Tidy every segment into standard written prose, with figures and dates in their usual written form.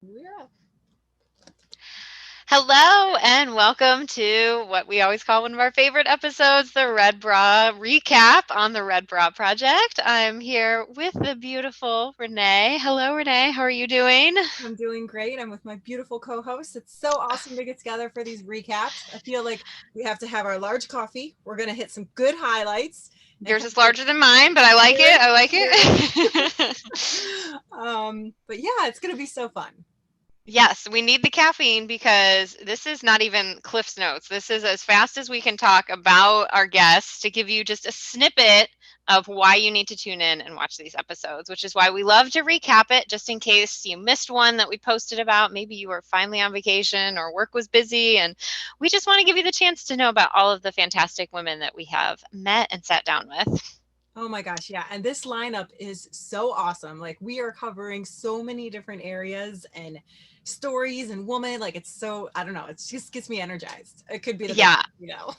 We're up. Hello, and welcome to what we always call one of our favorite episodes, the Red Bra recap on the Red Bra Project. I'm here with the beautiful Renee. Hello, Renee. How are you doing? I'm doing great. I'm with my beautiful co-host. It's so awesome to get together for these recaps. I feel like we have to have our large coffee. We're gonna hit some good highlights and Yours kind is of larger than mine, but I like it. cheers. I like Cheers. it. But yeah, it's gonna be so fun. Yes, we need the caffeine because this is not even Cliff's Notes. This is as fast as we can talk about our guests to give you just a snippet of why you need to tune in and watch these episodes, which is why we love to recap it just in case you missed one that we posted about. Maybe you were finally on vacation or work was busy. And we just want to give you the chance to know about all of the fantastic women that we have met and sat down with. Oh my gosh, yeah. And this lineup is so awesome. Like we are covering so many different areas and stories and woman. Like it's so I don't know, it just gets me energized. It could be the best, Yeah, you know.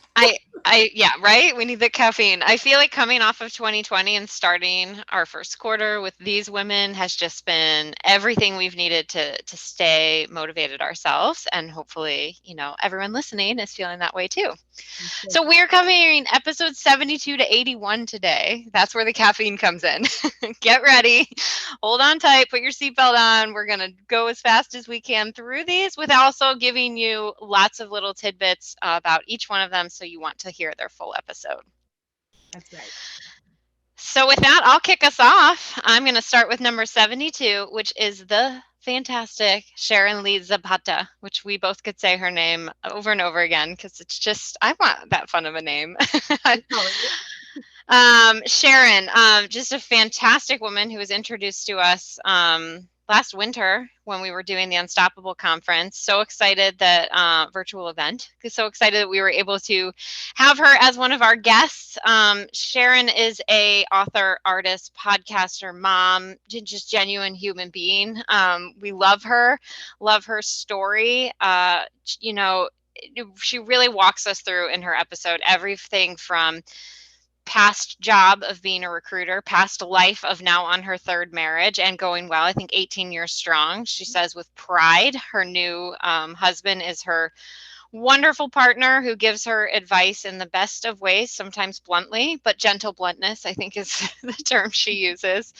yeah, right? We need the caffeine. I feel like coming off of 2020 and starting our first quarter with these women has just been everything we've needed to stay motivated ourselves. And hopefully, everyone listening is feeling that way too. So we're covering episode 72 to 81 today. That's where the caffeine comes in. Get ready. Hold on tight. Put your seatbelt on. We're going to go as fast as we can through these with also giving you lots of little tidbits about each one of them so you want to hear their full episode. That's right. So, with that, I'll kick us off. I'm going to start with number 72, which is the fantastic Sharon Lee Zapata, which we both could say her name over and over again because it's just, I want that fun of a name. Oh, Sharon, just a fantastic woman who was introduced to us last winter when we were doing the Unstoppable conference. So excited that virtual event. So excited that we were able to have her as one of our guests. Sharon is a author, artist, podcaster, mom, just genuine human being. We love her story. You know, she really walks us through in her episode everything from past job of being a recruiter, past life of now on her third marriage and going well. I think 18 years strong. She says with pride. Her new husband is her wonderful partner who gives her advice in the best of ways, sometimes bluntly, but gentle bluntness, I think is the term she uses.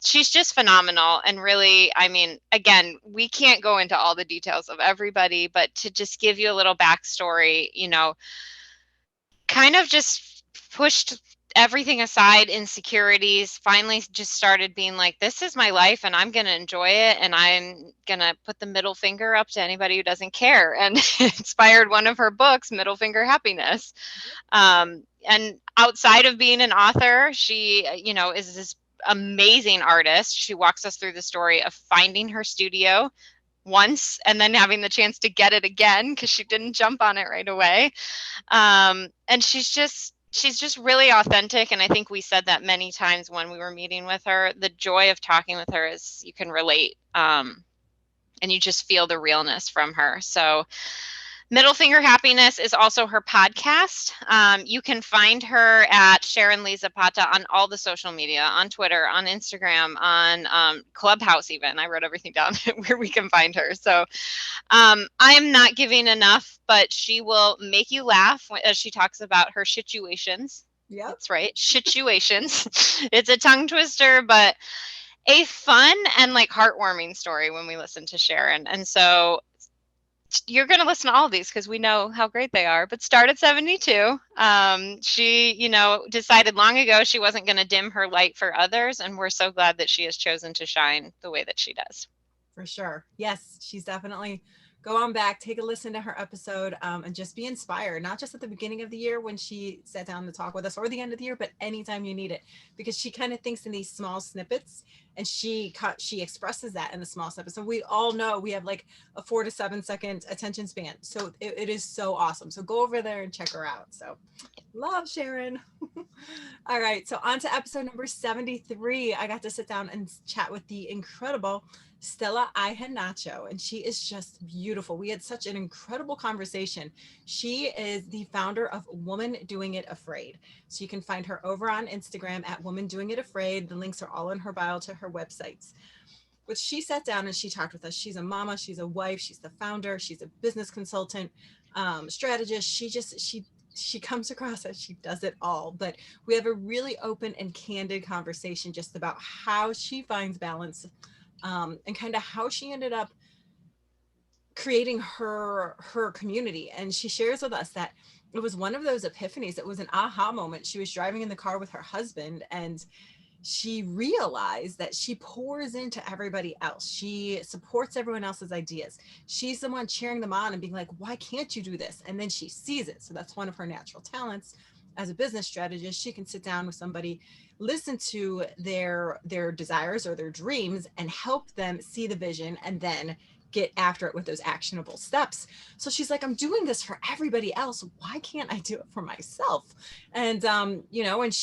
She's just phenomenal. And really, I mean, again, we can't go into all the details of everybody, but to just give you a little backstory, kind of just pushed everything aside, insecurities, finally just started being like, this is my life and I'm going to enjoy it. And I'm going to put the middle finger up to anybody who doesn't care. And inspired one of her books, Middle Finger Happiness. And outside of being an author, she, is this amazing artist. She walks us through the story of finding her studio once and then having the chance to get it again because she didn't jump on it right away. And she's just really authentic, and I think we said that many times when we were meeting with her. The joy of talking with her is you can relate, and you just feel the realness from her. So Middle Finger Happiness is also her podcast. You can find her at Sharon Lee Zapata on all the social media, on Twitter, on Instagram, on Clubhouse even. I wrote everything down where we can find her. So I am not giving enough, but she will make you laugh as she talks about her situations. yep. That's right, situations. It's a tongue twister, but a fun and like heartwarming story when we listen to Sharon. And so you're going to listen to all of these because we know how great they are. But start at 72. She, decided long ago she wasn't going to dim her light for others. And we're so glad that she has chosen to shine the way that she does. For sure. Yes, she's definitely go on back, take a listen to her episode, and just be inspired, not just at the beginning of the year when she sat down to talk with us or the end of the year, but anytime you need it, because she kind of thinks in these small snippets and she expresses that in the small snippets. And we all know we have like a 4 to 7 second attention span. So it is so awesome. So go over there and check her out. So love Sharon. All right. So on to episode number 73. I got to sit down and chat with the incredible Stella Ihenacho, and she is just beautiful. We had such an incredible conversation. She is the founder of Woman Doing It Afraid. So you can find her over on Instagram at Woman Doing It Afraid. The links are all in her bio to her websites. But she sat down and she talked with us. She's a mama, she's a wife, she's the founder, she's a business consultant, strategist. She comes across as she does it all. But we have a really open and candid conversation just about how she finds balance, and kind of how she ended up creating her community. And she shares with us that it was one of those epiphanies. It was an aha moment. She was driving in the car with her husband, and she realized that she pours into everybody else. She supports everyone else's ideas. She's the one cheering them on and being like, why can't you do this? And then she sees it. So that's one of her natural talents as a business strategist. She can sit down with somebody, listen to their desires or their dreams, and help them see the vision, and then get after it with those actionable steps. So she's like, I'm doing this for everybody else. Why can't I do it for myself? And and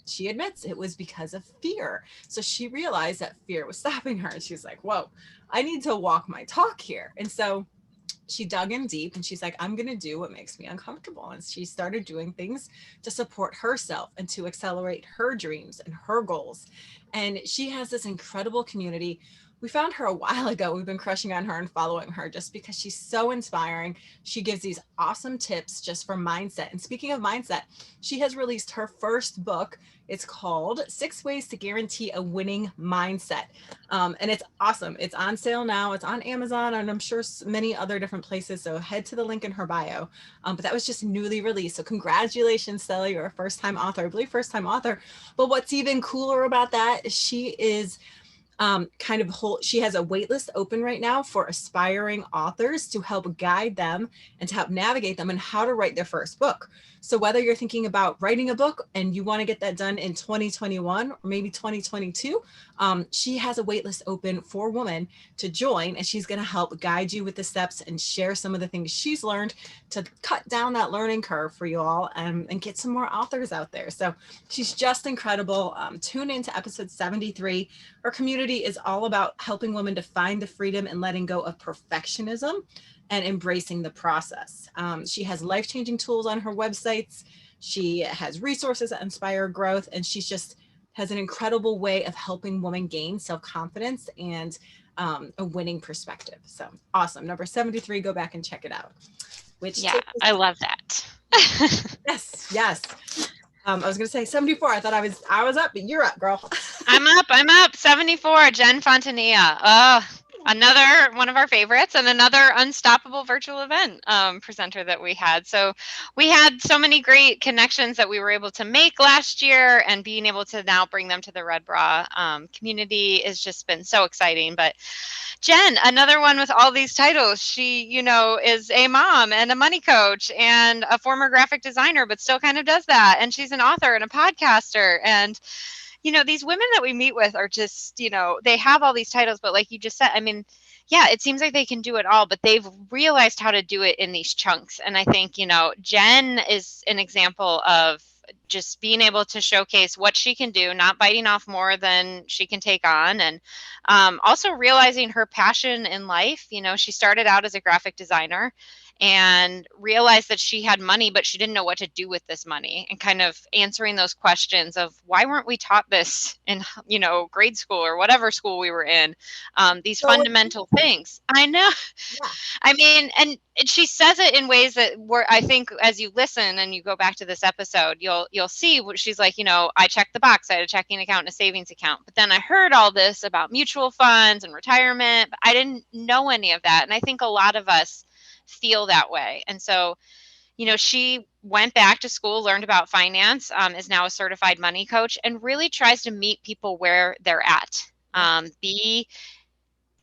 she admits it was because of fear. So she realized that fear was stopping her. And she's like, whoa, I need to walk my talk here. And so she dug in deep and she's like, I'm going to do what makes me uncomfortable. And she started doing things to support herself and to accelerate her dreams and her goals. And she has this incredible community. We found her a while ago. We've been crushing on her and following her just because she's so inspiring. She gives these awesome tips just for mindset. And speaking of mindset, she has released her first book. It's called 6 Ways to Guarantee a Winning Mindset. And it's awesome. It's on sale now. It's on Amazon and I'm sure many other different places. So head to the link in her bio. But that was just newly released. So congratulations, Stella. You're a first-time author. I believe first-time author. But what's even cooler about that is she is she has a waitlist open right now for aspiring authors to help guide them and to help navigate them and how to write their first book. So whether you're thinking about writing a book and you want to get that done in 2021 or maybe 2022, she has a waitlist open for women to join, and she's going to help guide you with the steps and share some of the things she's learned to cut down that learning curve for you all, and get some more authors out there. So she's just incredible. Tune into episode 73. Our community is all about helping women to find the freedom and letting go of perfectionism and embracing the process. She has life-changing tools on her websites. She has resources that inspire growth, and she's just has an incredible way of helping women gain self-confidence and a winning perspective. So awesome. Number 73, go back and check it out. Yeah, I love that. Yes. I was going to say 74. I thought I was up, but you're up, girl. I'm up. 74, Jen Fontenia. Oh, another one of our favorites and another unstoppable virtual event presenter that we had. So we had so many great connections that we were able to make last year, and being able to now bring them to the Red Bra community has just been so exciting. But Jen, another one with all these titles. She, is a mom and a money coach and a former graphic designer, but still kind of does that. And she's an author and a podcaster. And these women that we meet with are just, they have all these titles, but like you just said, I mean, yeah, it seems like they can do it all, but they've realized how to do it in these chunks. And I think, Jen is an example of just being able to showcase what she can do, not biting off more than she can take on. And also realizing her passion in life. She started out as a graphic designer and realized that she had money, but she didn't know what to do with this money, and kind of answering those questions of why weren't we taught this in, grade school or whatever school we were in, these fundamental things. I know. Yeah. I mean, and she says it in ways that were, I think, as you listen and you go back to this episode, you'll see what she's like, I checked the box. I had a checking account and a savings account, but then I heard all this about mutual funds and retirement, but I didn't know any of that. And I think a lot of us feel that way. And so, she went back to school, learned about finance, is now a certified money coach, and really tries to meet people where they're at, be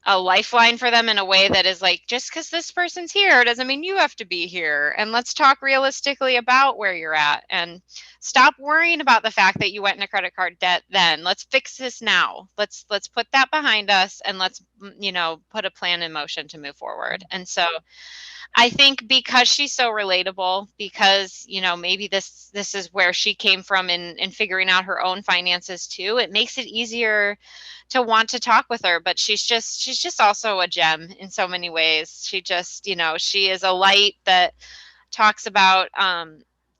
a lifeline for them in a way that is like, just because this person's here doesn't mean you have to be here. And let's talk realistically about where you're at, and stop worrying about the fact that you went in a credit card debt then. Let's fix this now. Let's put that behind us, and let's, put a plan in motion to move forward. And so I think because she's so relatable, because, maybe this is where she came from in figuring out her own finances too, it makes it easier to want to talk with her. But she's just also a gem in so many ways. She just, she is a light that talks about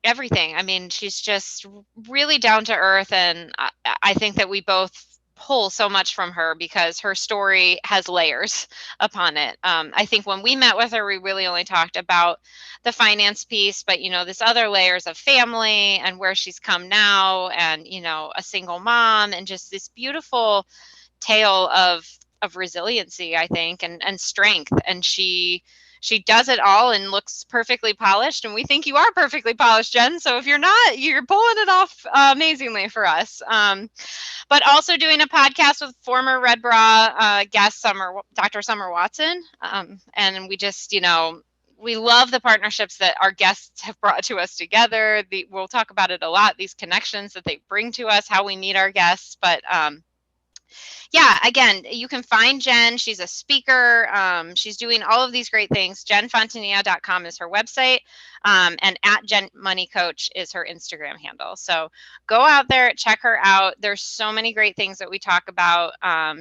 everything. I mean, she's just really down to earth. And I think that we both pull so much from her because her story has layers upon it. I think when we met with her, we really only talked about the finance piece, but this other layers of family and where she's come now, and a single mom, and just this beautiful tale of resiliency, I think, and strength. And she does it all and looks perfectly polished, and we think you are perfectly polished, Jen. So if you're not, you're pulling it off amazingly for us. But also doing a podcast with former Red Bra guest Dr. Summer Watson, and we just we love the partnerships that our guests have brought to us together. We'll talk about it a lot, these connections that they bring to us, how we meet our guests. But yeah, again, you can find Jen. She's a speaker. She's doing all of these great things. JenFontenia.com is her website. And at Jen Money Coach is her Instagram handle. So go out there, check her out. There's so many great things that we talk about.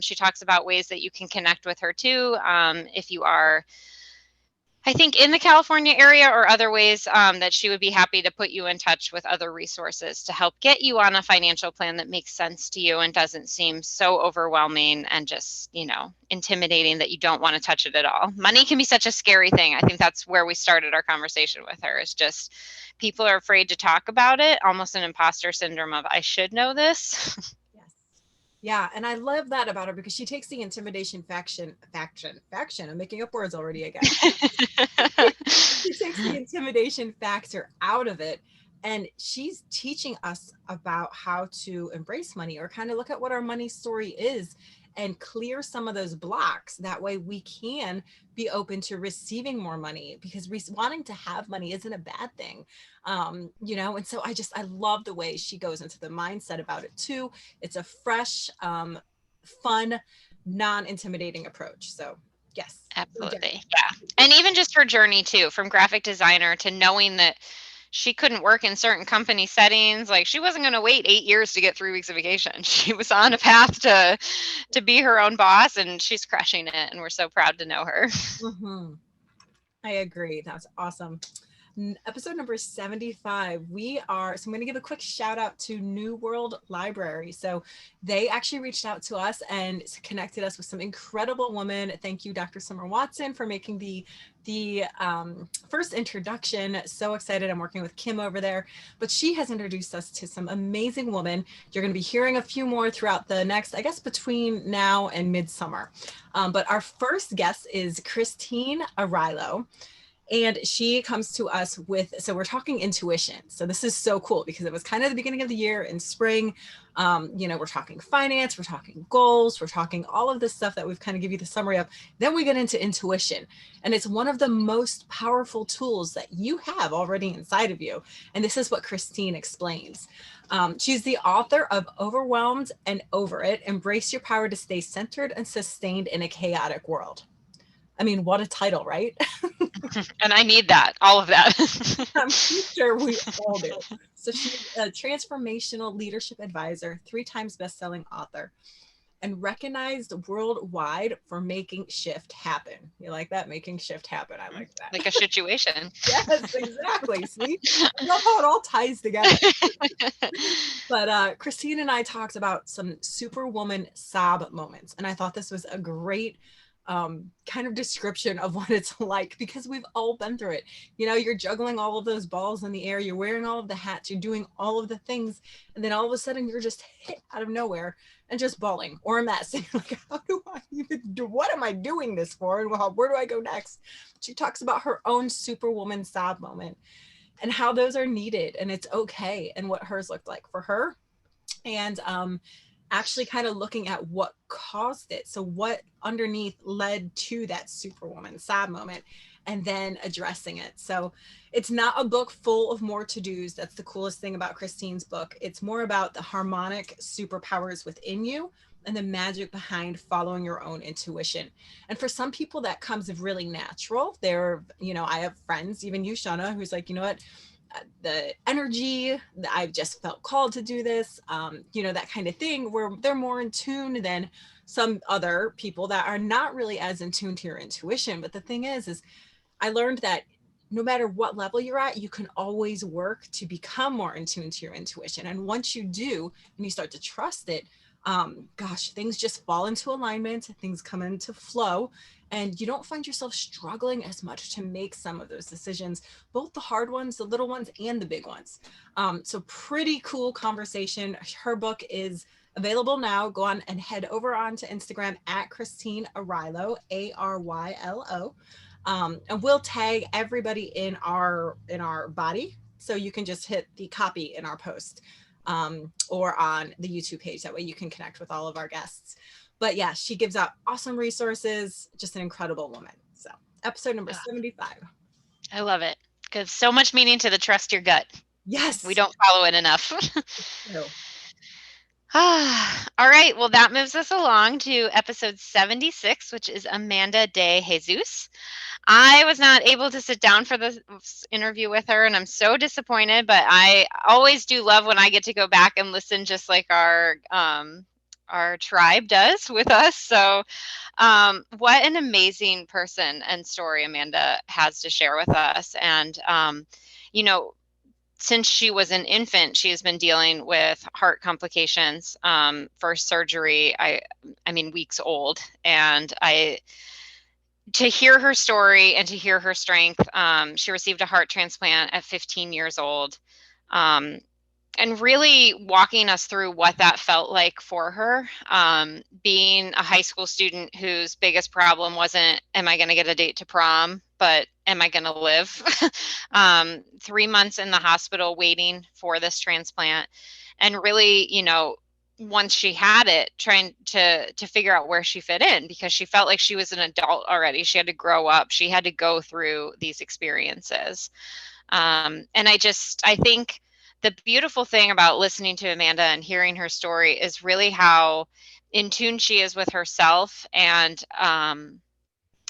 She talks about ways that you can connect with her too. If you are, I think, in the California area, or other ways that she would be happy to put you in touch with other resources to help get you on a financial plan that makes sense to you and doesn't seem so overwhelming and just, intimidating that you don't want to touch it at all. Money can be such a scary thing. I think that's where we started our conversation with her, is just people are afraid to talk about it, almost an imposter syndrome of, I should know this. Yes. Yeah, and I love that about her because she takes the intimidation faction. I'm making up words already again. She takes the intimidation factor out of it, and she's teaching us about how to embrace money, or kind of look at what our money story is and clear some of those blocks. That way we can be open to receiving more money, because wanting to have money isn't a bad thing. And so I love the way she goes into the mindset about it too. It's a fresh, fun, non-intimidating approach. So yes. Absolutely. Yeah. And even just her journey too, from graphic designer to knowing that she couldn't work in certain company settings. Like, she wasn't going to wait 8 years to get 3 weeks of vacation. She was on a path to be her own boss, and she's crushing it. And we're so proud to know her. Mm-hmm. I agree. That's awesome. Episode number 75. So I'm going to give a quick shout out to New World Library. So they actually reached out to us and connected us with some incredible women. Thank you, Dr. Summer Watson, for making the first introduction. So excited. I'm working with Kim over there, but she has introduced us to some amazing women. You're going to be hearing a few more throughout the next, I guess, between now and midsummer. But our first guest is Christine Arilo. And she comes to us so we're talking intuition. So this is so cool because it was kind of the beginning of the year in spring. We're talking finance, we're talking goals, we're talking all of this stuff that we've kind of give you the summary of. Then we get into intuition, and it's one of the most powerful tools that you have already inside of you. And this is what Christine explains. She's the author of Overwhelmed and Over It: Embrace Your Power to Stay Centered and Sustained in a Chaotic World. I mean, what a title, right? And I need that, all of that. I'm sure we all do. So she's a transformational leadership advisor, 3 times best-selling author, and recognized worldwide for making shift happen. You like that? Making shift happen. I like that. Like a situation. Yes, exactly. See, I love how it all ties together. But Christine and I talked about some superwoman sob moments, and I thought this was a great kind of description of what it's like, because we've all been through it. You're juggling all of those balls in the air, you're wearing all of the hats, you're doing all of the things, and then all of a sudden you're just hit out of nowhere and just bawling or a mess. And you're like, how do I even do, what am I doing this for? And where do I go next? She talks about her own superwoman sob moment and how those are needed, and it's okay, and what hers looked like for her. And actually kind of looking at what caused it. So what underneath led to that superwoman sob moment, and then addressing it. So it's not a book full of more to-dos. That's the coolest thing about Christine's book. It's more about the harmonic superpowers within you and the magic behind following your own intuition. And for some people that comes really natural. I have friends, even you, Shawna, who's like, you know what, the energy, I've just felt called to do this, that kind of thing, where they're more in tune than some other people that are not really as in tune to your intuition. But the thing is I learned that no matter what level you're at, you can always work to become more in tune to your intuition. And once you do, and you start to trust it, Gosh, things just fall into alignment, things come into flow, and you don't find yourself struggling as much to make some of those decisions, both the hard ones, the little ones, and the big ones. So, pretty cool conversation. Her book is available now. Go on and head over onto Instagram at Christine Arylo, Arylo. And we'll tag everybody in our body, so you can just hit the copy in our post, or on the YouTube page. That way you can connect with all of our guests. But yeah, she gives out awesome resources, just an incredible woman. So, episode number Ugh, 75. I love it. Gives so much meaning to the trust your gut. We Yes. don't follow it enough. So, All right. Well, that moves us along to episode 76, which is Amanda de Jesus. I was not able to sit down for this interview with her, and I'm so disappointed, but I always do love when I get to go back and listen just like our tribe does with us. So, what an amazing person and story Amanda has to share with us. And, you know, since she was an infant, she has been dealing with heart complications, for surgery. I mean, weeks old. And to hear her story and to hear her strength, she received a heart transplant at 15 years old. Um, and really walking us through what that felt like for her, being a high school student whose biggest problem wasn't, am I going to get a date to prom, but am I going to live? 3 months in the hospital waiting for this transplant. And really, once she had it, trying to figure out where she fit in, because she felt like she was an adult already. She had to grow up. She had to go through these experiences. And I think the beautiful thing about listening to Amanda and hearing her story is really how in tune she is with herself. And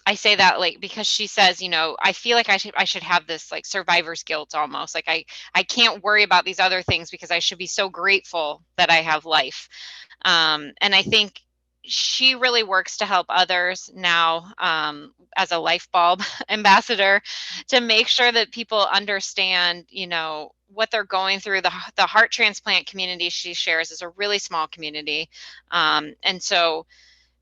I say that like because she says, I feel like I should have this like survivor's guilt almost. Like I can't worry about these other things because I should be so grateful that I have life. And I think she really works to help others now, as a life bulb ambassador, to make sure that people understand, what they're going through. The heart transplant community she shares is a really small community. And so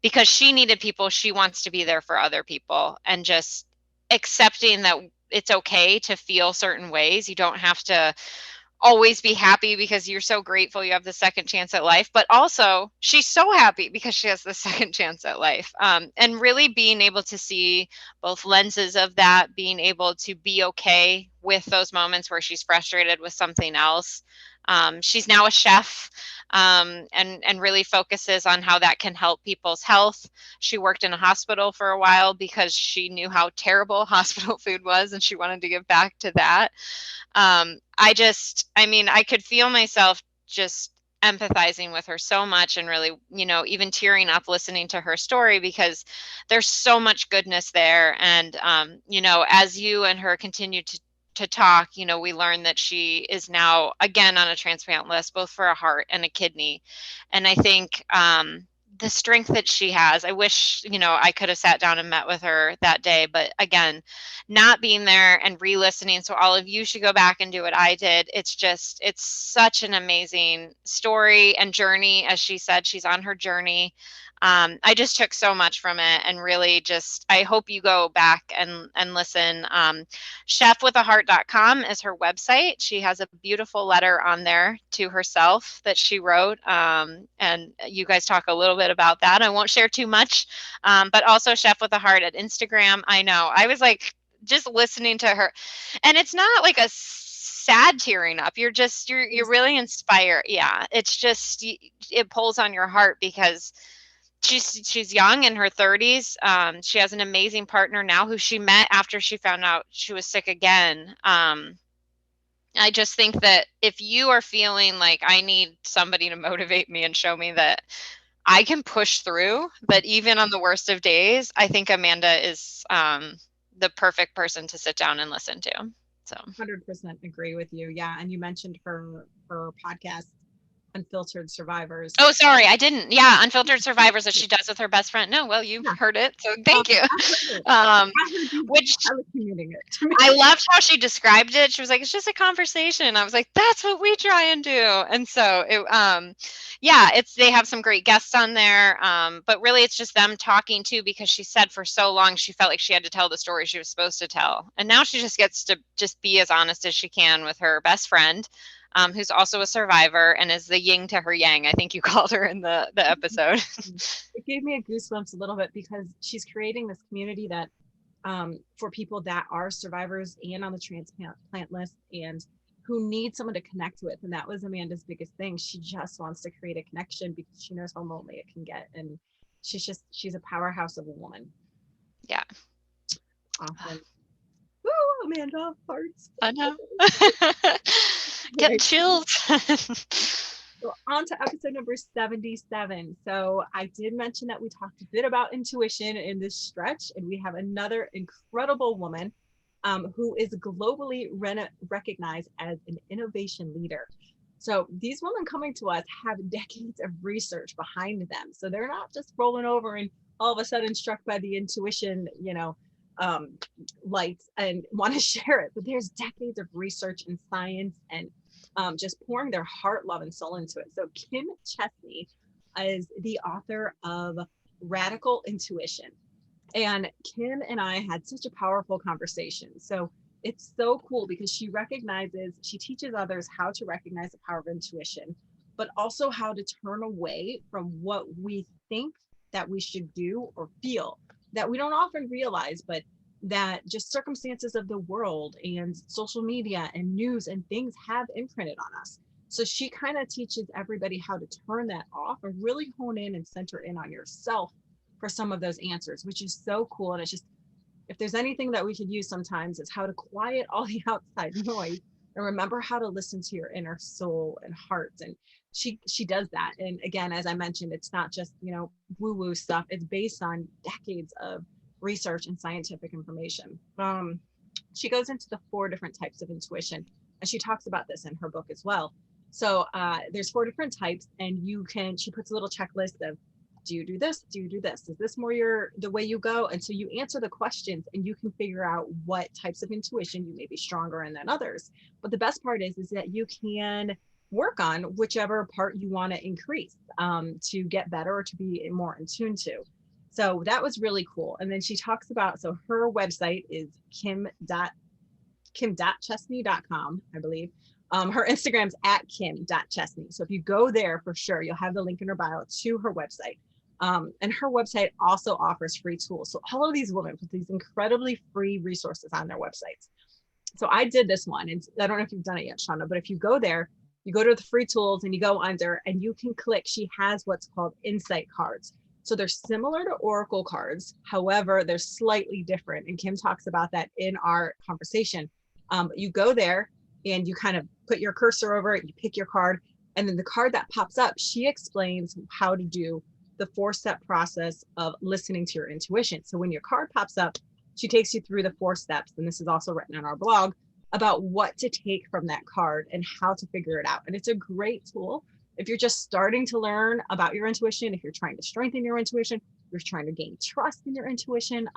because she needed people, she wants to be there for other people, and just accepting that it's okay to feel certain ways. You don't have to always be happy because you're so grateful you have the second chance at life, but also she's so happy because she has the second chance at life. And really being able to see both lenses of that, being able to be okay with those moments where she's frustrated with something else. She's now a chef, and really focuses on how that can help people's health. She worked in a hospital for a while because she knew how terrible hospital food was, and she wanted to give back to that. I could feel myself just empathizing with her so much, and really, even tearing up listening to her story, because there's so much goodness there. And, as you and her continue to talk, we learned that she is now again on a transplant list, both for a heart and a kidney. And I think, the strength that she has, I wish, I could have sat down and met with her that day, but again, not being there and re-listening. So all of you should go back and do what I did. It's such an amazing story and journey. As she said, she's on her journey. I just took so much from it, and really just, I hope you go back and listen. Chefwithaheart.com is her website. She has a beautiful letter on there to herself that she wrote. And you guys talk a little bit about that. I won't share too much, but also Chef with a Heart at Instagram. I know I was like, just listening to her, and it's not like a sad tearing up. You're really inspired. Yeah, it's just, it pulls on your heart, because she's young, in her 30s. She has an amazing partner now, who she met after she found out she was sick again. I just think that if you are feeling like, I need somebody to motivate me and show me that I can push through, that even on the worst of days, I think Amanda is, the perfect person to sit down and listen to. So 100% agree with you. Yeah. And you mentioned her podcast, Unfiltered Survivors. Oh, sorry, I didn't. Yeah, Unfiltered Survivors that she does with her best friend. No, well, you Yeah, heard it, so thank you. I heard it. Um, I heard you which telecommuting it to me. I loved how she described it. She was like, "It's just a conversation." I was like, "That's what we try and do." And so yeah, they have some great guests on there. But really, it's just them talking too, because she said for so long she felt like she had to tell the story she was supposed to tell, and now she just gets to just be as honest as she can with her best friend, who's also a survivor and is the yin to her yang. I think you called her in the episode. It gave me a goosebumps a little bit because she's creating this community that for people that are survivors and on the transplant list and who need someone to connect with. And that was Amanda's biggest thing. She just wants to create a connection because she knows how lonely it can get. And she's a powerhouse of a woman. Yeah. Awesome. Woo, Amanda, hearts. I know. Getting Right. chills. So on to episode number 77. So I did mention that we talked a bit about intuition in this stretch, and we have another incredible woman who is globally recognized as an innovation leader. So these women coming to us have decades of research behind them. So they're not just rolling over and all of a sudden struck by the intuition, lights and want to share it. But there's decades of research and science and just pouring their heart, love, and soul into it. So Kim Chesky is the author of Radical Intuition. And Kim and I had such a powerful conversation. So it's so cool because she teaches others how to recognize the power of intuition, but also how to turn away from what we think that we should do or feel that we don't often realize, but that just circumstances of the world and social media and news and things have imprinted on us. So she kind of teaches everybody how to turn that off and really hone in and center in on yourself for some of those answers, which is so cool. And it's just, if there's anything that we could use sometimes, it's how to quiet all the outside noise and remember how to listen to your inner soul and heart. And she does that. And again, as I mentioned, it's not just, woo-woo stuff. It's based on decades of research and scientific information. She goes into the 4 different types of intuition, and she talks about this in her book as well. So there's 4 different types, and she puts a little checklist of, do you do this? Do you do this? Is this more the way you go? And so you answer the questions and you can figure out what types of intuition you may be stronger in than others. But the best part is that you can work on whichever part you want to increase to get better or to be more in tune to. So that was really cool. And then she talks about, so her website is kim.chesney.com, I believe. Her Instagram's at kim.chesney. So if you go there, for sure, you'll have the link in her bio to her website. And her website also offers free tools. So all of these women put these incredibly free resources on their websites. So I did this one, and I don't know if you've done it yet, Shawna, but if you go there, you go to the free tools and you go under and you can click, she has what's called insight cards. So they're similar to Oracle cards. However, they're slightly different. And Kim talks about that in our conversation. You go there and you kind of put your cursor over it, you pick your card, and then the card that pops up, she explains how to do the 4-step process of listening to your intuition. So when your card pops up, she takes you through the 4 steps, and this is also written on our blog, about what to take from that card and how to figure it out. And it's a great tool if you're just starting to learn about your intuition, if you're trying to strengthen your intuition, if you're trying to gain trust in your intuition,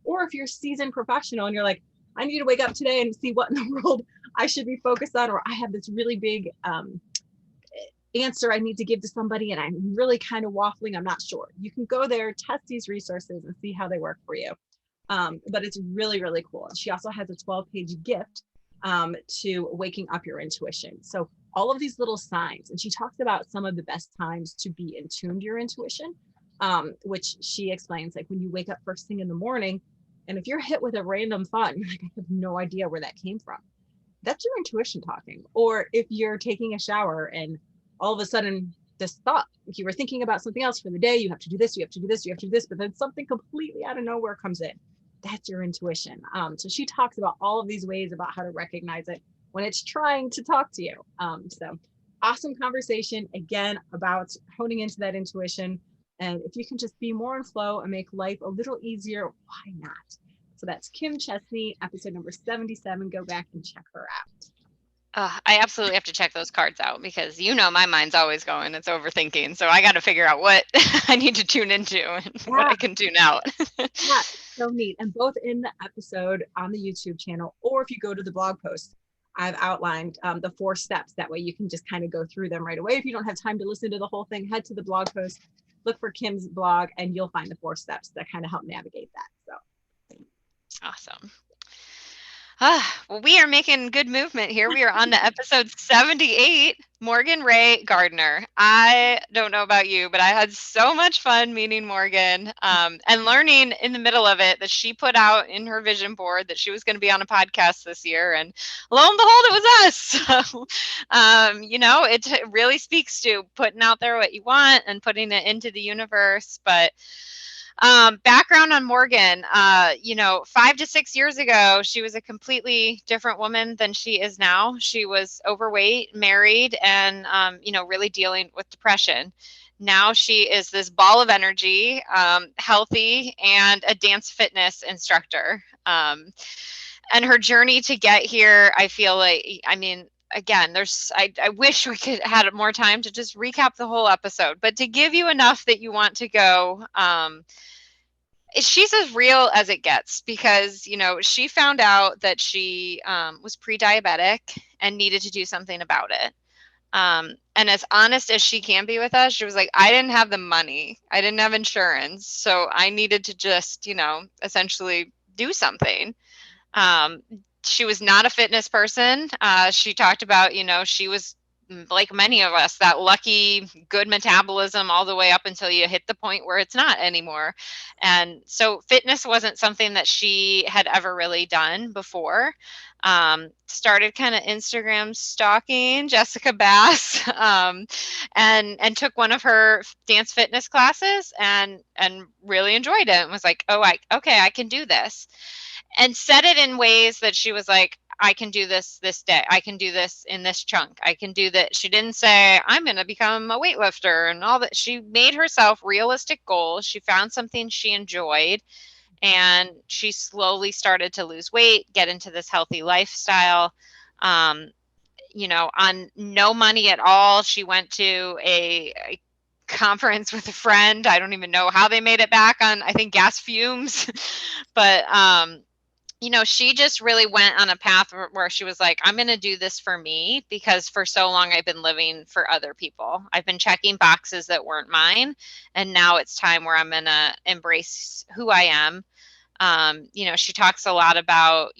or if you're a seasoned professional and you're like, I need to wake up today and see what in the world I should be focused on, or I have this really big answer I need to give to somebody and I'm really kind of waffling, I'm not sure. You can go there, test these resources and see how they work for you. But it's really, really cool. And she also has a 12-page gift to waking up your intuition. So all of these little signs, and she talks about some of the best times to be in tune to your intuition, which she explains, like when you wake up first thing in the morning, and if you're hit with a random thought, and you're like, I have no idea where that came from, that's your intuition talking. Or if you're taking a shower and all of a sudden this thought, if you were thinking about something else for the day, you have to do this, you have to do this, you have to do this, but then something completely out of nowhere comes in. That's your intuition. So she talks about all of these ways about how to recognize it when it's trying to talk to you. So awesome conversation, again, about honing into that intuition. And if you can just be more in flow and make life a little easier, why not? So that's Kim Chesky, episode number 77. Go back and check her out. I absolutely have to check those cards out because my mind's always going. It's overthinking. So I got to figure out what I need to tune into and what Yeah, I can tune out. yeah, so neat. And both in the episode on the YouTube channel, or if you go to the blog post, I've outlined the 4 steps. That way you can just kind of go through them right away. If you don't have time to listen to the whole thing, head to the blog post, look for Kim's blog, and you'll find the 4 steps that kind of help navigate that. So Awesome. Well, we are making good movement here. We are on to episode 78, Morgan Ray Gardner. I don't know about you, but I had so much fun meeting Morgan and learning in the middle of it that she put out in her vision board that she was going to be on a podcast this year. And lo and behold, it was us. So, it really speaks to putting out there what you want and putting it into the universe. But background on Morgan, 5 to 6 years ago, she was a completely different woman than she is now. She was overweight, married, and, really dealing with depression. Now she is this ball of energy, healthy, and a dance fitness instructor. And her journey to get here, I feel like, again, I wish we could had more time to just recap the whole episode, but to give you enough that you want to go, she's as real as it gets because she found out that she was pre-diabetic and needed to do something about it, and as honest as she can be with us, she was like, I didn't have the money, I didn't have insurance, so I needed to just essentially do something. um, she was not a fitness person. She talked about, she was like many of us, that lucky, good metabolism all the way up until you hit the point where it's not anymore. And so fitness wasn't something that she had ever really done before. Started kind of Instagram stalking Jessica Bass, and took one of her dance fitness classes and really enjoyed it and was like, oh, okay, I can do this, and said it in ways that she was like, I can do this day. I can do this in this chunk. I can do that. She didn't say, I'm going to become a weightlifter and all that. She made herself realistic goals. She found something she enjoyed, and she slowly started to lose weight, get into this healthy lifestyle. Um, on no money at all. She went to a conference with a friend. I don't even know how they made it back on, I think, gas fumes. But she just really went on a path where she was like, I'm going to do this for me, because for so long I've been living for other people. I've been checking boxes that weren't mine. And now it's time where I'm going to embrace who I am. She talks a lot about,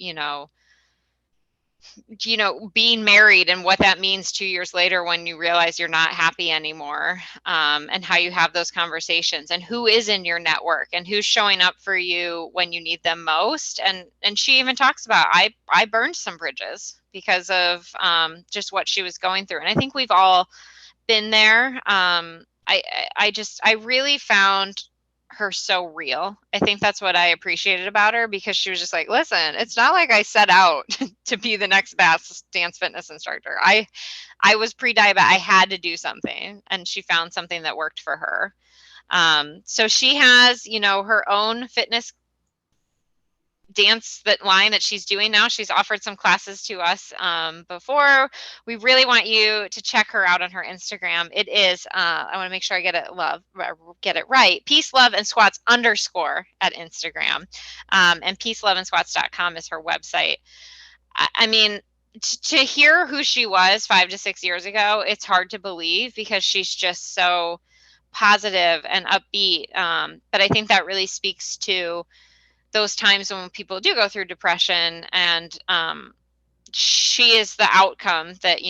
being married and what that means 2 years later when you realize you're not happy anymore, and how you have those conversations and who is in your network and who's showing up for you when you need them most. And she even talks about, I burned some bridges because of just what she was going through. And I think we've all been there. I really found her so real. I think that's what I appreciated about her, because she was just like, listen, it's not like I set out to be the next best dance fitness instructor. I was pre-diabetic. I had to do something, and she found something that worked for her. So she has, her own fitness dance that line that she's doing now. She's offered some classes to us before. We really want you to check her out on her Instagram. It is, I want to make sure I get it right. Peace, Love, and Squats _ at Instagram. And peaceloveandsquats.com is her website. I mean, to hear who she was 5 to 6 years ago, it's hard to believe because she's just so positive and upbeat. But I think that really speaks to those times when people do go through depression, and she is the outcome that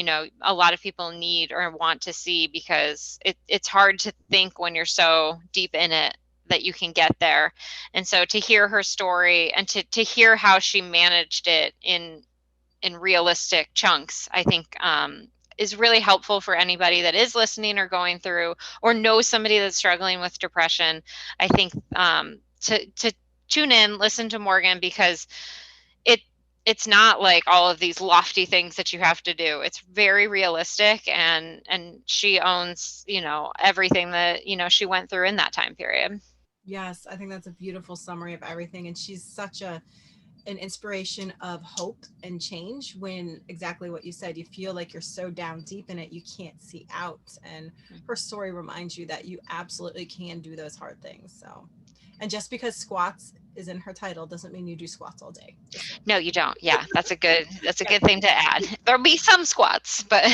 a lot of people need or want to see, because it's hard to think when you're so deep in it that you can get there. And so to hear her story and to hear how she managed it in realistic chunks, I think is really helpful for anybody that is listening or going through or knows somebody that's struggling with depression. I think to tune in, listen to Morgan, because it it's not like all of these lofty things that you have to do. It's very realistic, and she owns, everything that, she went through in that time period. yes, I think that's a beautiful summary of everything. And she's such a an inspiration of hope and change when exactly what you said, you feel like you're so down deep in it, you can't see out. And her story reminds you that you absolutely can do those hard things. So, and just because squats is in her title doesn't mean you do squats all day. Just saying. No, you don't. Yeah, that's a Yeah. good thing to add. There'll be some squats, but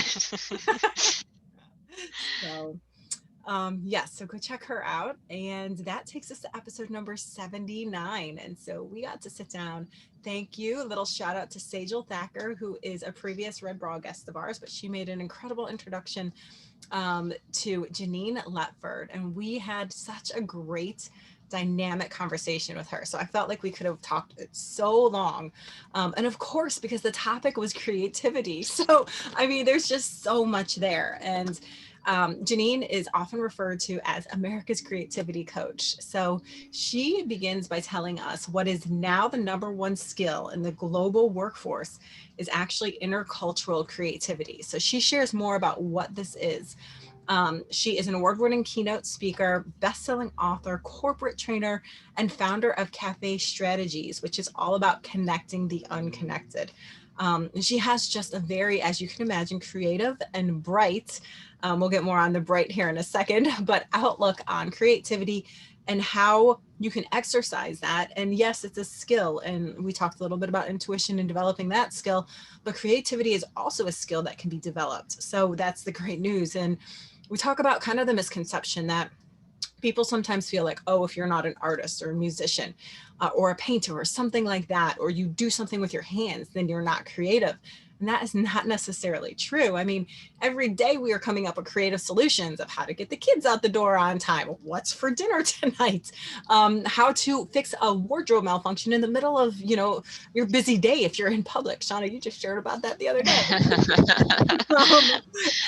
So, yes, so go check her out. And that takes us to episode number 79. And so we got to sit down. Thank you. A little shout out to Sajal Thacker, who is a previous Red Bra guest of ours, but she made an incredible introduction to Janine Latford. And we had such a great dynamic conversation with her. So I felt like we could have talked so long. And of course, because the topic was creativity. So, I mean, there's just so much there. And Janine is often referred to as America's creativity coach. So she begins by telling us what is now the number one skill in the global workforce is actually intercultural creativity. So she shares more about what this is. She is an award winning keynote speaker, best selling author, corporate trainer, and founder of Cafe Strategies, which is all about connecting the unconnected. And she has just a very, as you can imagine, creative and bright, we'll get more on the bright here in a second, but outlook on creativity and how you can exercise that. And yes, it's a skill. And we talked a little bit about intuition and developing that skill, but creativity is also a skill that can be developed. So that's the great news. And we talk about kind of the misconception that people sometimes feel like, oh, if you're not an artist or a musician or a painter or something like that, or you do something with your hands, then you're not creative. And that is not necessarily true. I mean, every day we are coming up with creative solutions of how to get the kids out the door on time, what's for dinner tonight, how to fix a wardrobe malfunction in the middle of, your busy day if you're in public. Shawna, you just shared about that the other day. um,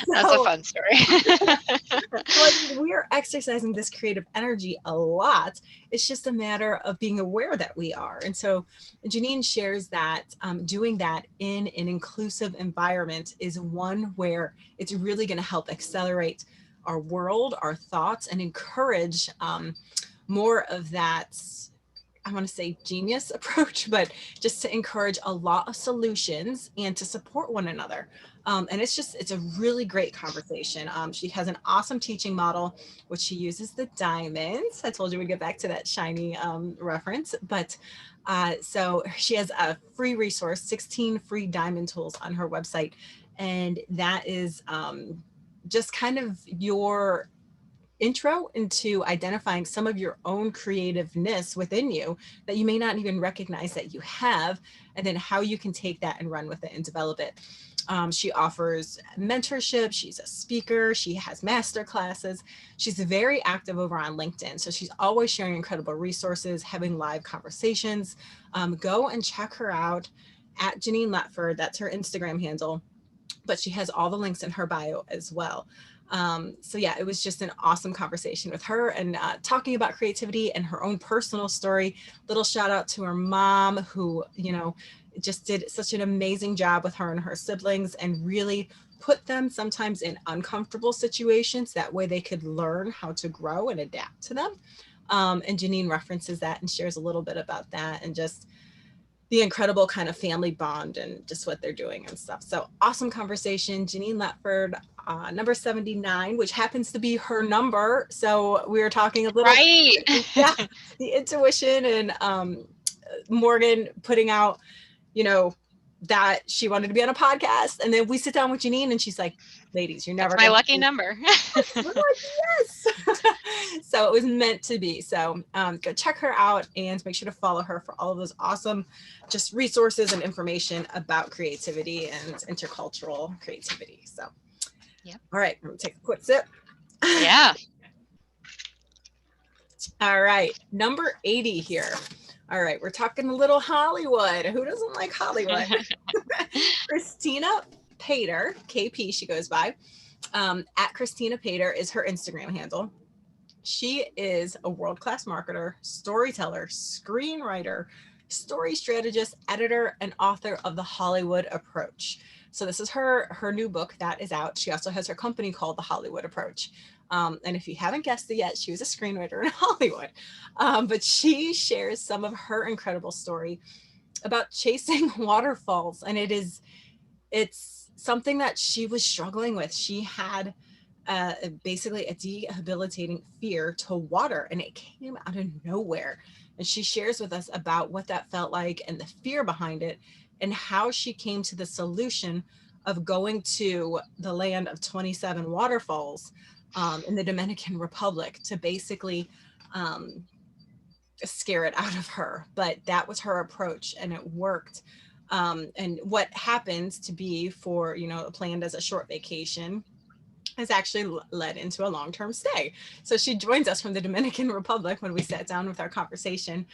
that's a so fun story. so I mean, we are exercising this creative energy a lot. It's just a matter of being aware that we are. And so Janine shares that doing that in an inclusive environment is one where it's really going to help accelerate our world, our thoughts, and encourage more of that. I want to say genius approach, but just to encourage a lot of solutions and to support one another. And it's a really great conversation. She has an awesome teaching model, which she uses the diamonds. I told you we'd get back to that shiny reference, but so she has a free resource, 16 free diamond tools on her website. And that is just kind of your intro into identifying some of your own creativeness within you that you may not even recognize that you have, and then how you can take that and run with it and develop it. She offers mentorship. She's a speaker. She has master classes. She's very active over on LinkedIn. So she's always sharing incredible resources, having live conversations. Go and check her out at Janine Latford. That's her Instagram handle, but she has all the links in her bio as well. So yeah, it was just an awesome conversation with her and talking about creativity and her own personal story. Little shout out to her mom who, just did such an amazing job with her and her siblings and really put them sometimes in uncomfortable situations. That way they could learn how to grow and adapt to them. And Janine references that and shares a little bit about that and just the incredible kind of family bond and just what they're doing and stuff. So awesome conversation. Janine Latford, number 79, which happens to be her number. So we were talking a little, Right. yeah, the intuition and Morgan putting out, you know, that she wanted to be on a podcast. And then we sit down with Janine and she's like, ladies, you're That's never my going lucky to. number. We're like, yes. So it was meant to be. So go check her out and make sure to follow her for all of those awesome just resources and information about creativity and intercultural creativity. So, Yep. all right, I'm gonna take a quick sip. Yeah. All right, number 80 here. All right, we're talking a little Hollywood. Who doesn't like Hollywood? Christina Pater, KP, she goes by. At Christina Pater is her Instagram handle. She is a world-class marketer, storyteller, screenwriter, story strategist, editor, and author of The Hollywood Approach. So this is her new book that is out. She also has her company called The Hollywood Approach. And if you haven't guessed it yet, she was a screenwriter in Hollywood. But she shares some of her incredible story about chasing waterfalls. And it's something that she was struggling with. She had basically a debilitating fear to water, and it came out of nowhere. And she shares with us about what that felt like and the fear behind it, and how she came to the solution of going to the land of 27 waterfalls in the Dominican Republic to basically um, scare it out of her. But that was her approach, and it worked. And what happens to be for, planned as a short vacation has actually led into a long-term stay. So she joins us from the Dominican Republic when we sat down with our conversation.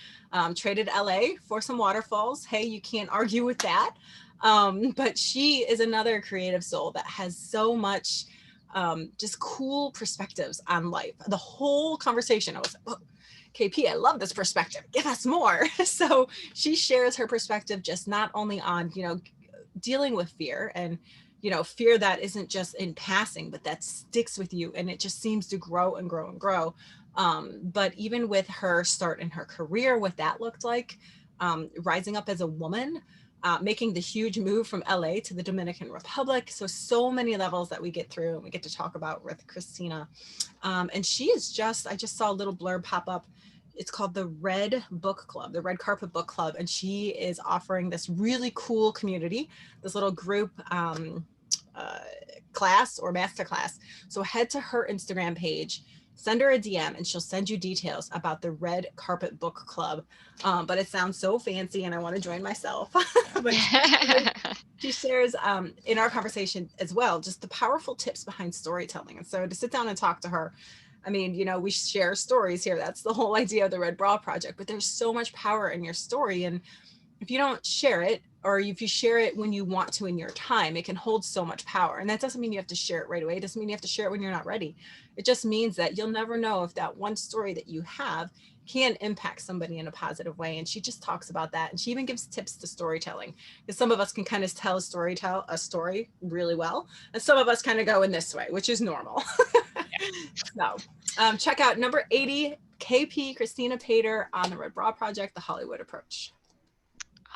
Traded LA for some waterfalls. Hey, you can't argue with that. But she is another creative soul that has so much just cool perspectives on life. The whole conversation, I was like, oh, KP, I love this perspective. Give us more. So she shares her perspective just not only on, dealing with fear, and fear that isn't just in passing, but that sticks with you and it just seems to grow and grow and grow. But even with her start in her career, what that looked like, rising up as a woman, making the huge move from LA to the Dominican Republic. So many levels that we get through and we get to talk about with Christina. And she is I just saw a little blurb pop up. It's called the Red Book Club, the Red Carpet Book Club. And she is offering this really cool community, this little group uh, class or master class. So head to her Instagram page, send her a DM, and she'll send you details about the Red Carpet Book Club. But it sounds so fancy and I want to join myself. But she shares in our conversation as well, just the powerful tips behind storytelling. And so to sit down and talk to her, I mean, we share stories here. That's the whole idea of the Red Bra Project. But there's so much power in your story. And if you don't share it, or if you share it when you want to in your time, it can hold so much power. And that doesn't mean you have to share it right away. It doesn't mean you have to share it when you're not ready. It just means that you'll never know if that one story that you have can impact somebody in a positive way. And she just talks about that. And she even gives tips to storytelling, because some of us can kind of tell a story really well. And some of us kind of go in this way, which is normal. So check out number 80, KP Christina Pater on the Red Bra Project, the Hollywood Approach.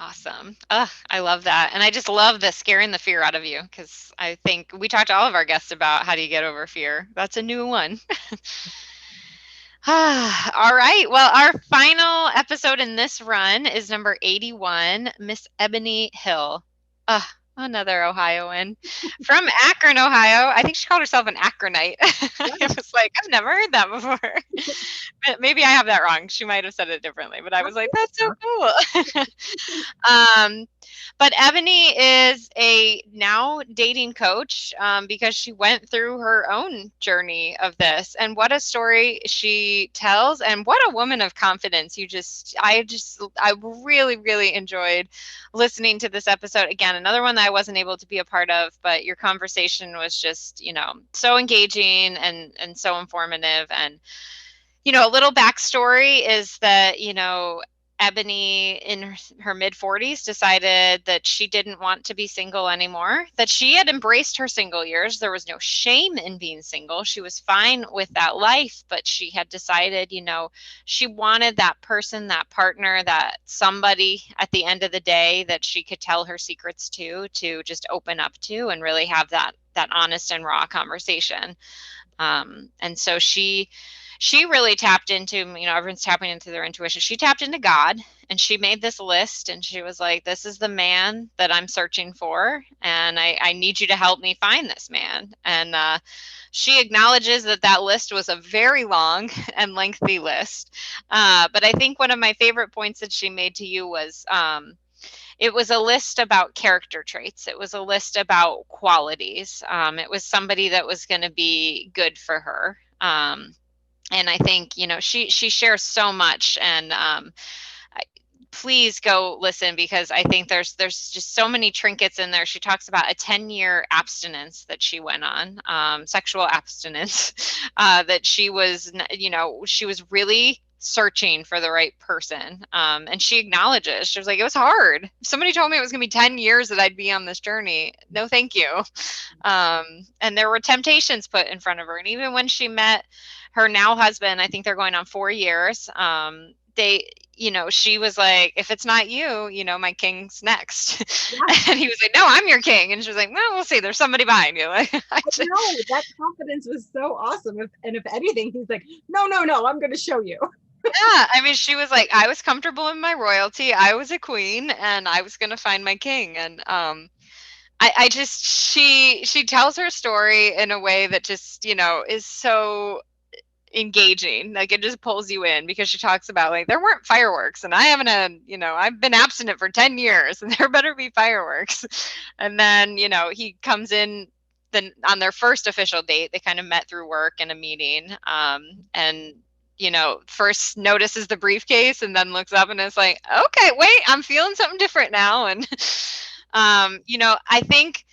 Awesome. I love that. And I just love the scaring the fear out of you, because I think we talked to all of our guests about how do you get over fear. That's a new one. All right. Well, our final episode in this run is number 81, Miss Ebony Hill. Another Ohioan from Akron, Ohio. I think she called herself an Akronite. I was like, I've never heard that before. Maybe I have that wrong. She might have said it differently, but I was like, that's so cool. But Ebony is a now dating coach, because she went through her own journey of this. And what a story she tells, and what a woman of confidence. I really, really enjoyed listening to this episode. Again, another one that I wasn't able to be a part of, but your conversation was just, so engaging and so informative. And, a little backstory is that, Ebony in her mid 40s decided that she didn't want to be single anymore, that she had embraced her single years. There was no shame in being single. She was fine with that life, but she had decided, she wanted that person, that partner, that somebody at the end of the day that she could tell her secrets to just open up to and really have that honest and raw conversation. And so she really tapped into, everyone's tapping into their intuition. She tapped into God, and she made this list, and she was like, this is the man that I'm searching for. And I need you to help me find this man. And she acknowledges that list was a very long and lengthy list. But I think one of my favorite points that she made to you was, it was a list about character traits. It was a list about qualities. It was somebody that was going to be good for her. And I think, she shares so much, and please go listen, because I think there's just so many trinkets in there. She talks about a 10-year abstinence that she went on, sexual abstinence, that she was, she was really searching for the right person. And she acknowledges, she was like, it was hard. If somebody told me it was going to be 10 years that I'd be on this journey, no, thank you. And there were temptations put in front of her. And even when she met her now husband, I think they're going on 4 years, she was like, if it's not you, my king's next. Yeah, And he was like, no, I'm your king. And she was like, well, we'll see. There's somebody behind you. Like, I know that confidence was so awesome. And if anything, he's like, no, no, no, I'm going to show you. yeah. I mean, she was like, I was comfortable in my royalty. I was a queen and I was going to find my king. And, I just, she tells her story in a way that just, is so engaging. Like it just pulls you in because she talks about like there weren't fireworks and I haven't had, I've been abstinent for 10 years and there better be fireworks. And then, he comes in then on their first official date. They kind of met through work and a meeting. And first notices the briefcase and then looks up and is like, okay, wait, I'm feeling something different now. And I think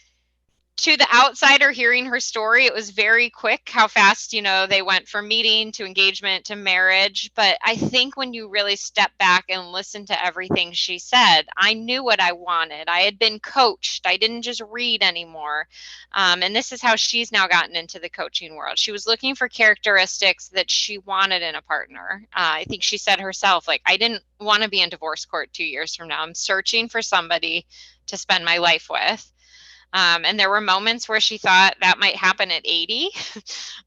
to the outsider hearing her story, it was very quick how fast, they went from meeting to engagement to marriage. But I think when you really step back and listen to everything she said, I knew what I wanted. I had been coached. I didn't just read anymore. And this is how she's now gotten into the coaching world. She was looking for characteristics that she wanted in a partner. I think she said herself, like, I didn't want to be in divorce court 2 years from now. I'm searching for somebody to spend my life with. And there were moments where she thought that might happen at 80.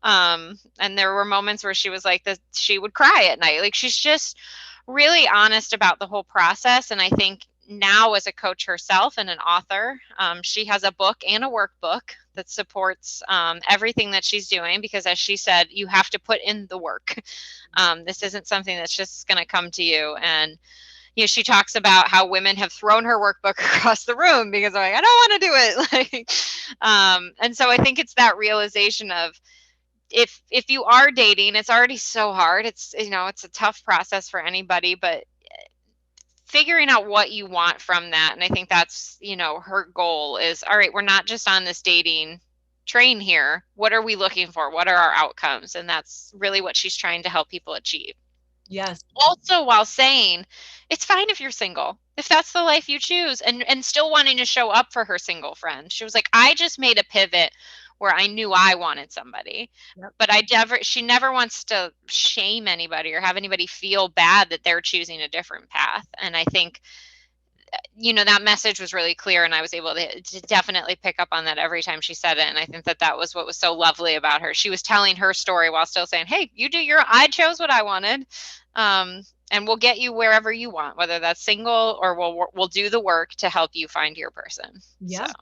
And there were moments where she was like that she would cry at night. Like she's just really honest about the whole process. And I think now as a coach herself and an author, she has a book and a workbook that supports everything that she's doing, because as she said, you have to put in the work. This isn't something that's just going to come to you. And she talks about how women have thrown her workbook across the room because they're like, I don't want to do it. And so I think it's that realization of if you are dating, it's already so hard. It's, it's a tough process for anybody, but figuring out what you want from that. And I think that's, her goal is, all right, we're not just on this dating train here. What are we looking for? What are our outcomes? And that's really what she's trying to help people achieve. Yes. Also, while saying it's fine if you're single, if that's the life you choose, and still wanting to show up for her single friend. She was like, I just made a pivot where I knew I wanted somebody. Yep. But she never wants to shame anybody or have anybody feel bad that they're choosing a different path. And I think that message was really clear, and I was able to definitely pick up on that every time she said it. And I think that was what was so lovely about her. She was telling her story while still saying, hey, I chose what I wanted. And we'll get you wherever you want, whether that's single or we'll do the work to help you find your person. Yeah. So.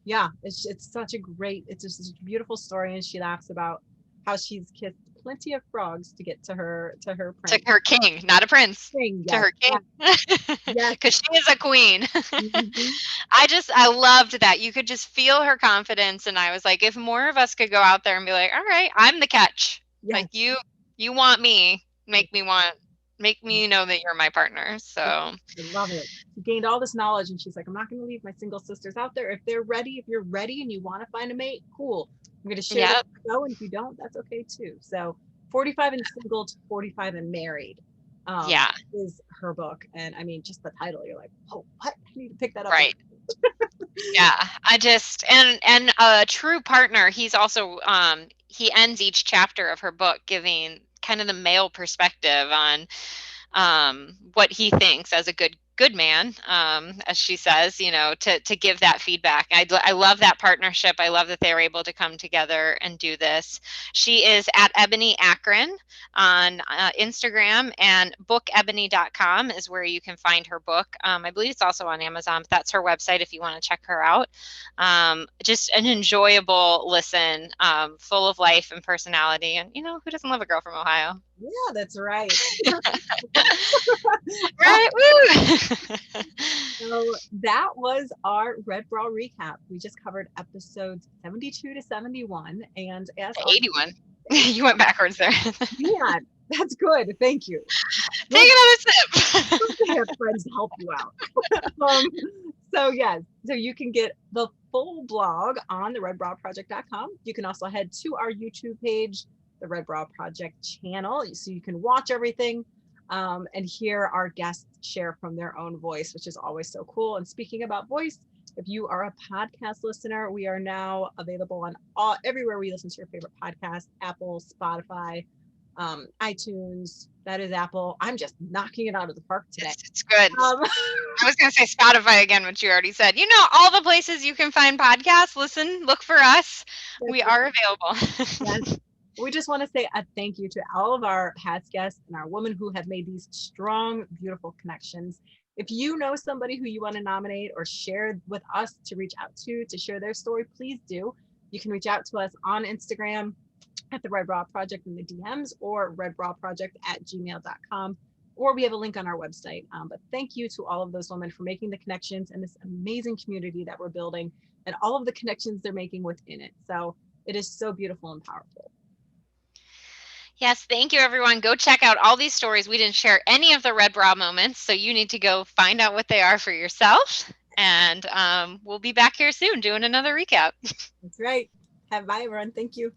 Yeah. It's such it's just such a beautiful story. And she laughs about how she's kissed plenty of frogs to get to her prince. To her king, not a prince. King, to yes, her king. yes. Because she is a queen. Mm-hmm. I loved that. You could just feel her confidence. And I was like, if more of us could go out there and be like, all right, I'm the catch. Yes. Like you want me, make me know that you're my partner. So I love it. She gained all this knowledge and she's like, I'm not going to leave my single sisters out there. If you're ready and you want to find a mate, cool. I'm going to share that show, and if you don't, that's okay too. So 45 and Single to 45 and Married is her book. And I mean, just the title, you're like, oh, what? I need to pick that up. Right. Yeah, I just and a true partner. He's also he ends each chapter of her book giving kind of the male perspective on what he thinks as a good man, as she says, to give that feedback. I love that partnership. I love that they were able to come together and do this. She is at Ebony Akron on Instagram, and bookebony.com is where you can find her book. I believe it's also on Amazon, but that's her website if you want to check her out. Just an enjoyable listen, full of life and personality. And who doesn't love a girl from Ohio? Yeah, that's right. Right. Woo. So that was our Red Bra recap. We just covered episodes 72 to 71, and as 81. You went backwards there. Yeah, that's good. Thank you. Take another sip. I have friends to help you out. So you can get the full blog on the redbraproject.com. You can also head to our YouTube page, the Red Bra Project channel, so you can watch everything and hear our guests share from their own voice, which is always so cool. And speaking about voice, if you are a podcast listener, we are now available on everywhere we listen to your favorite podcast: Apple, Spotify, iTunes. That is Apple. I'm just knocking it out of the park today. It's good. Um, I was going to say Spotify again, which you already said. You know, all the places you can find podcasts. Listen, look for us. We are available. yes. We just want to say a thank you to all of our past guests and our women who have made these strong, beautiful connections. If you know somebody who you want to nominate or share with us to reach out to share their story, please do. You can reach out to us on Instagram at the Red Bra Project in the DMs or redbraproject@gmail.com. Or we have a link on our website. But thank you to all of those women for making the connections and this amazing community that we're building and all of the connections they're making within it. So it is so beautiful and powerful. Yes, thank you, everyone. Go check out all these stories. We didn't share any of the Red Bra moments, so you need to go find out what they are for yourself. And we'll be back here soon doing another recap. That's right. Bye, everyone. Thank you.